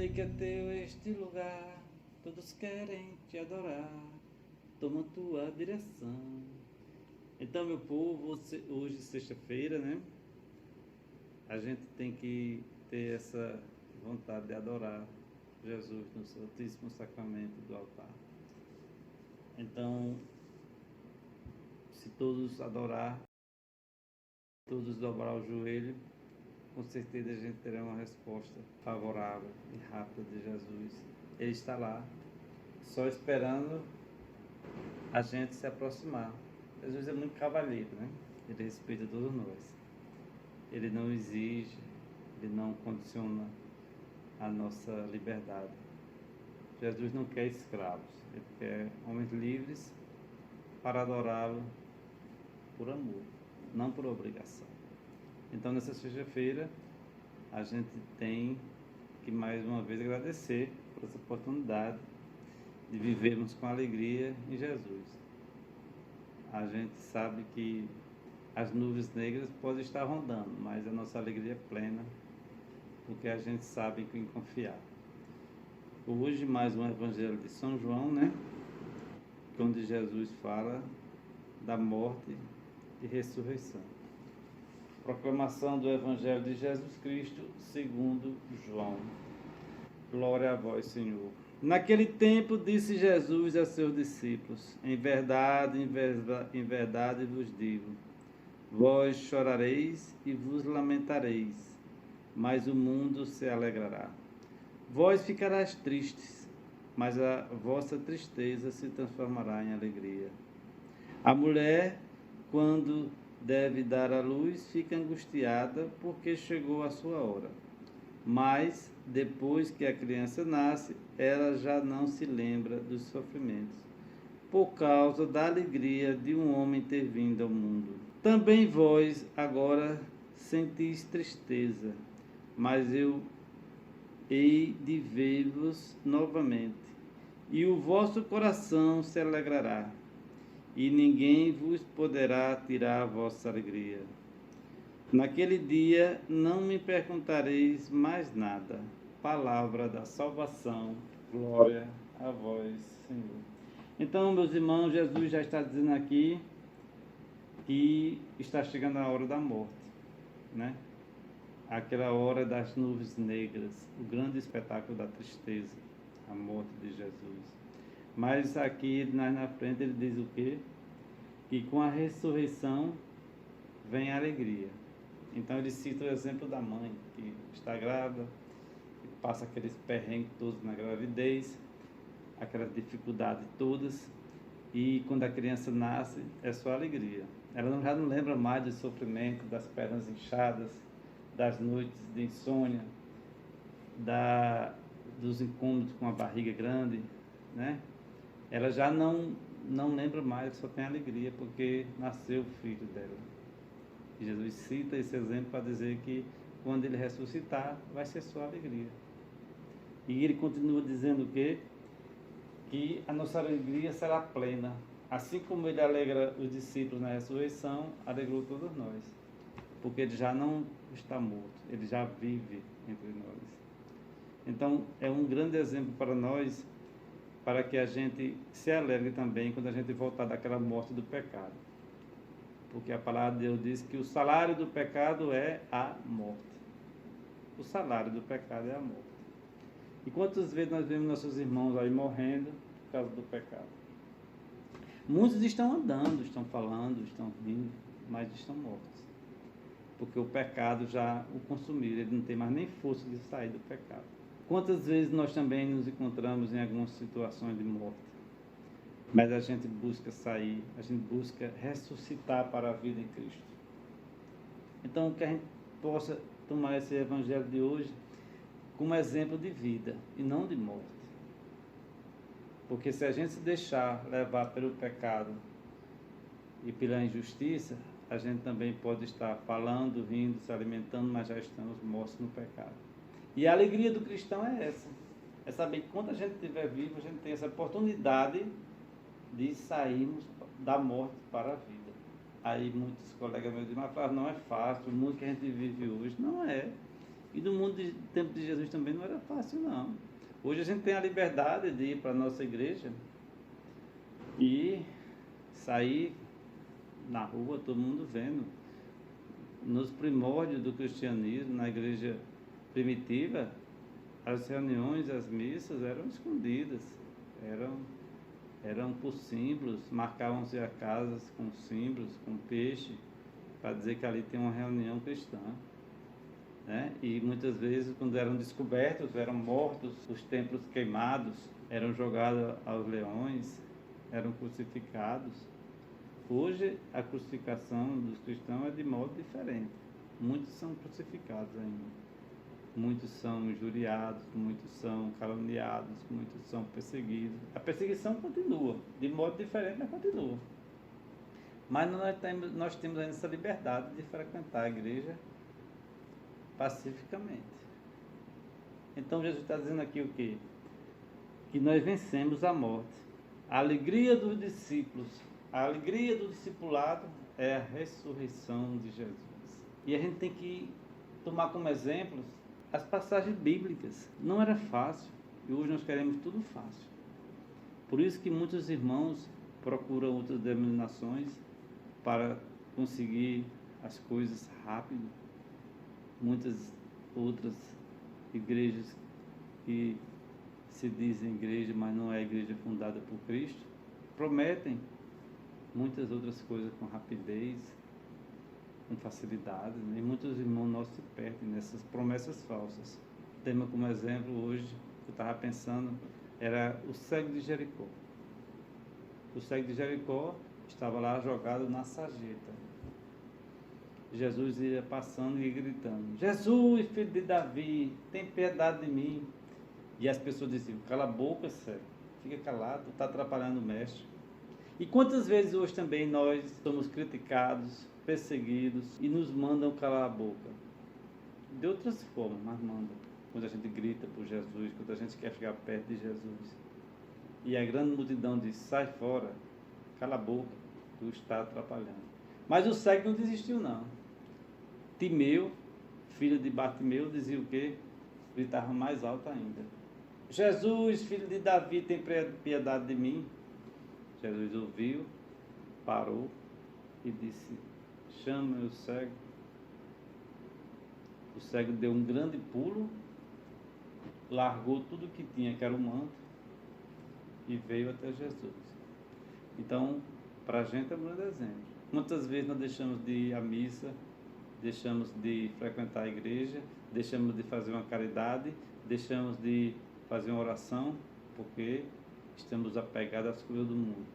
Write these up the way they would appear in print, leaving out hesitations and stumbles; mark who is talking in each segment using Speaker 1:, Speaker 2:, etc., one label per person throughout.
Speaker 1: sei que é teu este lugar, todos querem te adorar, toma tua direção. Então, meu povo, hoje, sexta-feira, né? A gente tem que ter essa vontade de adorar Jesus no Santíssimo Sacramento do altar. Então, se todos adorar, todos dobrar o joelho, com certeza a gente terá uma resposta favorável e rápida de Jesus. Ele está lá, só esperando a gente se aproximar. Jesus é muito cavalheiro, né? Ele respeita todos nós. Ele não exige, ele não condiciona a nossa liberdade. Jesus não quer escravos, ele quer homens livres para adorá-lo por amor, não por obrigação. Então, nessa sexta-feira, a gente tem que mais uma vez agradecer por essa oportunidade de vivermos com alegria em Jesus. A gente sabe que as nuvens negras podem estar rondando, mas a nossa alegria é plena, porque a gente sabe em quem confiar. Hoje, mais um Evangelho de São João, né? Onde Jesus fala da morte e ressurreição. Proclamação do Evangelho de Jesus Cristo, segundo João. Glória a vós, Senhor. Naquele tempo disse Jesus a seus discípulos: em verdade vos digo, vós chorareis e vos lamentareis, mas o mundo se alegrará. Vós ficarás tristes, mas a vossa tristeza se transformará em alegria. A mulher, quando deve dar à luz, fica angustiada porque chegou a sua hora. Mas, depois que a criança nasce, ela já não se lembra dos sofrimentos, por causa da alegria de um homem ter vindo ao mundo. Também vós agora sentis tristeza, mas eu hei de ver-vos novamente, e o vosso coração se alegrará, e ninguém vos poderá tirar a vossa alegria. Naquele dia não me perguntareis mais nada. Palavra da salvação. Glória a vós, Senhor. Então, meus irmãos, Jesus já está dizendo aqui que está chegando a hora da morte, né? Aquela hora das nuvens negras, o grande espetáculo da tristeza, a morte de Jesus. Mas aqui na frente ele diz o quê? Que com a ressurreição vem a alegria. Então ele cita o exemplo da mãe que está grávida, que passa aqueles perrengues todos na gravidez, aquelas dificuldades todas, e quando a criança nasce é só alegria. Ela já não lembra mais do sofrimento, das pernas inchadas, das noites de insônia, dos incômodos com a barriga grande, né? Ela já não lembra mais, só tem alegria, porque nasceu o filho dela. E Jesus cita esse exemplo para dizer que quando ele ressuscitar, vai ser só alegria. E ele continua dizendo o quê? Que a nossa alegria será plena. Assim como ele alegra os discípulos na ressurreição, alegrou todos nós. Porque ele já não está morto, ele já vive entre nós. Então, é um grande exemplo para nós, para que a gente se alegre também quando a gente voltar daquela morte do pecado. Porque a palavra de Deus diz que o salário do pecado é a morte. O salário do pecado é a morte. E quantas vezes nós vemos nossos irmãos aí morrendo por causa do pecado? Muitos estão andando, estão falando, estão rindo, mas estão mortos. Porque o pecado já o consumiu, ele não tem mais nem força de sair do pecado. Quantas vezes nós também nos encontramos em algumas situações de morte? Mas a gente busca sair, a gente busca ressuscitar para a vida em Cristo. Então, que a gente possa tomar esse evangelho de hoje como exemplo de vida e não de morte. Porque se a gente se deixar levar pelo pecado e pela injustiça, a gente também pode estar falando, rindo, se alimentando, mas já estamos mortos no pecado. E a alegria do cristão é essa. É saber que quando a gente estiver vivo, a gente tem essa oportunidade de sairmos da morte para a vida. Aí muitos colegas meus dizem, mas não é fácil, o mundo que a gente vive hoje não é. E no mundo do tempo de Jesus também não era fácil, não. Hoje a gente tem a liberdade de ir para a nossa igreja e sair na rua, todo mundo vendo. Nos primórdios do cristianismo, na igreja primitiva, as reuniões, as missas eram escondidas, eram por símbolos, marcavam-se as casas com símbolos, com peixe, para dizer que ali tem uma reunião cristã. Né? E muitas vezes, quando eram descobertos, eram mortos, os templos queimados, eram jogados aos leões, eram crucificados. Hoje, a crucificação dos cristãos é de modo diferente. Muitos são crucificados ainda. Muitos são injuriados, muitos são caluniados, muitos são perseguidos. A perseguição continua, de modo diferente, mas continua. Mas nós temos ainda essa liberdade de frequentar a igreja pacificamente. Então Jesus está dizendo aqui o quê? Que nós vencemos a morte. A alegria dos discípulos, a alegria do discipulado é a ressurreição de Jesus. E a gente tem que tomar como exemplos as passagens bíblicas. Não era fácil, e hoje nós queremos tudo fácil. Por isso que muitos irmãos procuram outras denominações para conseguir as coisas rápido. Muitas outras igrejas que se dizem igreja, mas não é igreja fundada por Cristo, prometem muitas outras coisas com rapidez, com facilidade, né? E muitos irmãos nossos se perdem nessas promessas falsas. O tema como exemplo hoje, que eu estava pensando, era o cego de Jericó. O cego de Jericó estava lá jogado na sarjeta. Jesus ia passando e gritando: Jesus, filho de Davi, tem piedade de mim. E as pessoas diziam: cala a boca, cego, fica calado, está atrapalhando o mestre. E quantas vezes hoje também nós somos criticados, perseguidos e nos mandam calar a boca? De outras formas, mas mandam. Quando a gente grita por Jesus, quando a gente quer ficar perto de Jesus. E a grande multidão diz: sai fora, cala a boca, tu está atrapalhando. Mas o cego não desistiu, não. Timeu, filho de Bartimeu, dizia o quê? Gritava mais alto ainda: Jesus, filho de Davi, tem piedade de mim. Jesus ouviu, parou e disse: chama o cego. O cego deu um grande pulo, largou tudo que tinha, que era o manto, e veio até Jesus. Então, para a gente é um grande exemplo. Muitas vezes nós deixamos de ir à missa, deixamos de frequentar a igreja, deixamos de fazer uma caridade, deixamos de fazer uma oração, porque estamos apegados às coisas do mundo,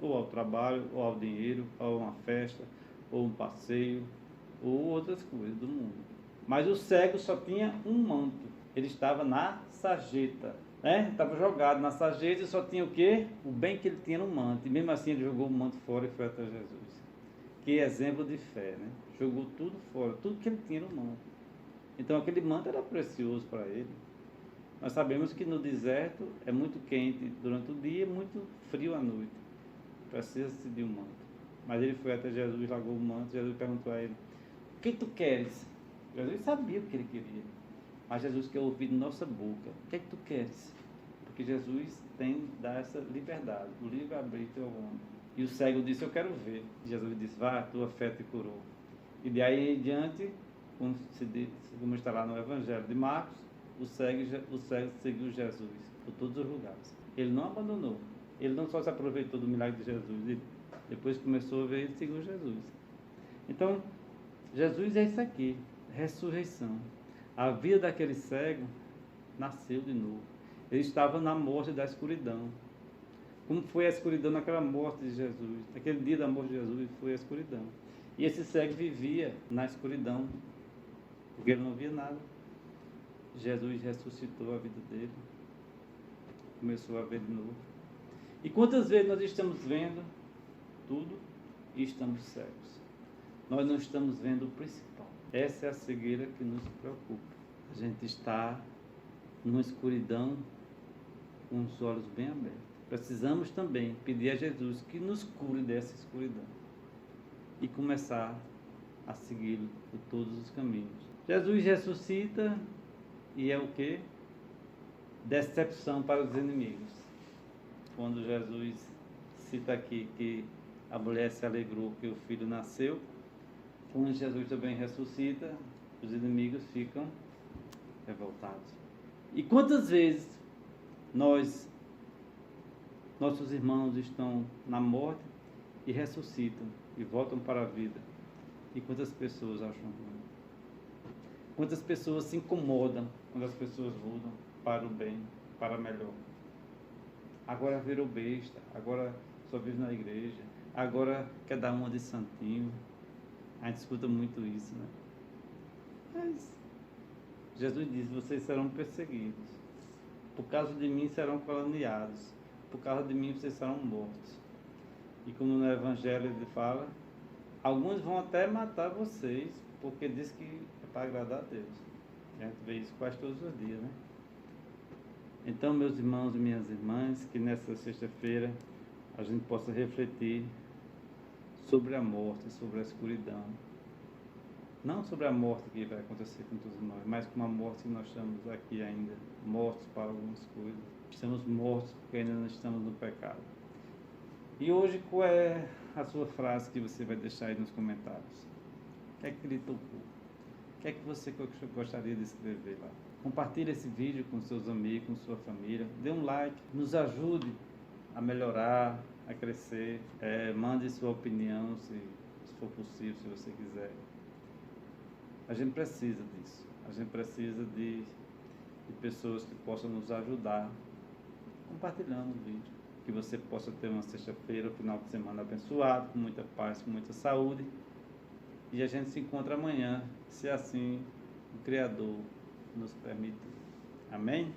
Speaker 1: ou ao trabalho, ou ao dinheiro, ou a uma festa, ou um passeio, ou outras coisas do mundo. Mas o cego só tinha um manto, ele estava na sarjeta, né? Estava jogado na sarjeta e só tinha o quê? O bem que ele tinha no manto, e mesmo assim ele jogou o manto fora e foi até Jesus. Que exemplo de fé, né? Jogou tudo fora, tudo que ele tinha no manto. Então aquele manto era precioso para ele. Nós sabemos que no deserto é muito quente durante o dia e muito frio à noite. Precisa-se de um manto. Mas ele foi até Jesus, largou o manto. Jesus perguntou a ele: o que tu queres? Jesus sabia o que ele queria. Mas Jesus quer ouvir de nossa boca: o que é que tu queres? Porque Jesus dá essa liberdade, o livre-arbítrio ao homem. E o cego disse: eu quero ver. E Jesus disse: vá, a tua fé te curou. E de aí em diante, como está lá no Evangelho de Marcos, o cego seguiu Jesus por todos os lugares. Ele não abandonou. Ele não só se aproveitou do milagre de Jesus, ele depois começou a ver, ele seguiu Jesus. Então, Jesus é isso aqui, ressurreição. A vida daquele cego nasceu de novo. Ele estava na morte da escuridão. Como foi a escuridão naquela morte de Jesus? Naquele dia da morte de Jesus foi a escuridão. E esse cego vivia na escuridão, porque ele não via nada. Jesus ressuscitou a vida dele, começou a ver de novo. E quantas vezes nós estamos vendo tudo e estamos cegos? Nós não estamos vendo o principal. Essa é a cegueira que nos preocupa. A gente está numa escuridão com os olhos bem abertos. Precisamos também pedir a Jesus que nos cure dessa escuridão e começar a segui-lo por todos os caminhos. Jesus ressuscita e é o quê? Decepção para os inimigos. Quando Jesus cita aqui que a mulher se alegrou que o filho nasceu, quando Jesus também ressuscita, os inimigos ficam revoltados. E quantas vezes nossos irmãos estão na morte e ressuscitam e voltam para a vida? E quantas pessoas acham ruim? Quantas pessoas se incomodam quando as pessoas mudam para o bem, para melhor? Agora virou besta, agora só vive na igreja, agora quer dar uma de santinho. A gente escuta muito isso, né? Mas Jesus diz: vocês serão perseguidos. Por causa de mim serão caluniados. Por causa de mim vocês serão mortos. E como no Evangelho ele fala, alguns vão até matar vocês, porque diz que é para agradar a Deus. A gente vê isso quase todos os dias, né? Então, meus irmãos e minhas irmãs, que nessa sexta-feira a gente possa refletir sobre a morte, sobre a escuridão. Não sobre a morte que vai acontecer com todos nós, mas com a morte que nós estamos aqui ainda, mortos para algumas coisas. Estamos mortos porque ainda não estamos no pecado. E hoje, qual é a sua frase que você vai deixar aí nos comentários? O que é que lhe tocou? O que é que você gostaria de escrever lá? Compartilhe esse vídeo com seus amigos, com sua família. Dê um like, nos ajude a melhorar, a crescer. Mande sua opinião, se for possível, se você quiser. A gente precisa disso. A gente precisa de pessoas que possam nos ajudar compartilhando o vídeo. Que você possa ter uma sexta-feira, um final de semana abençoado, com muita paz, com muita saúde. E a gente se encontra amanhã, se assim o Criador nos permitir. Amém?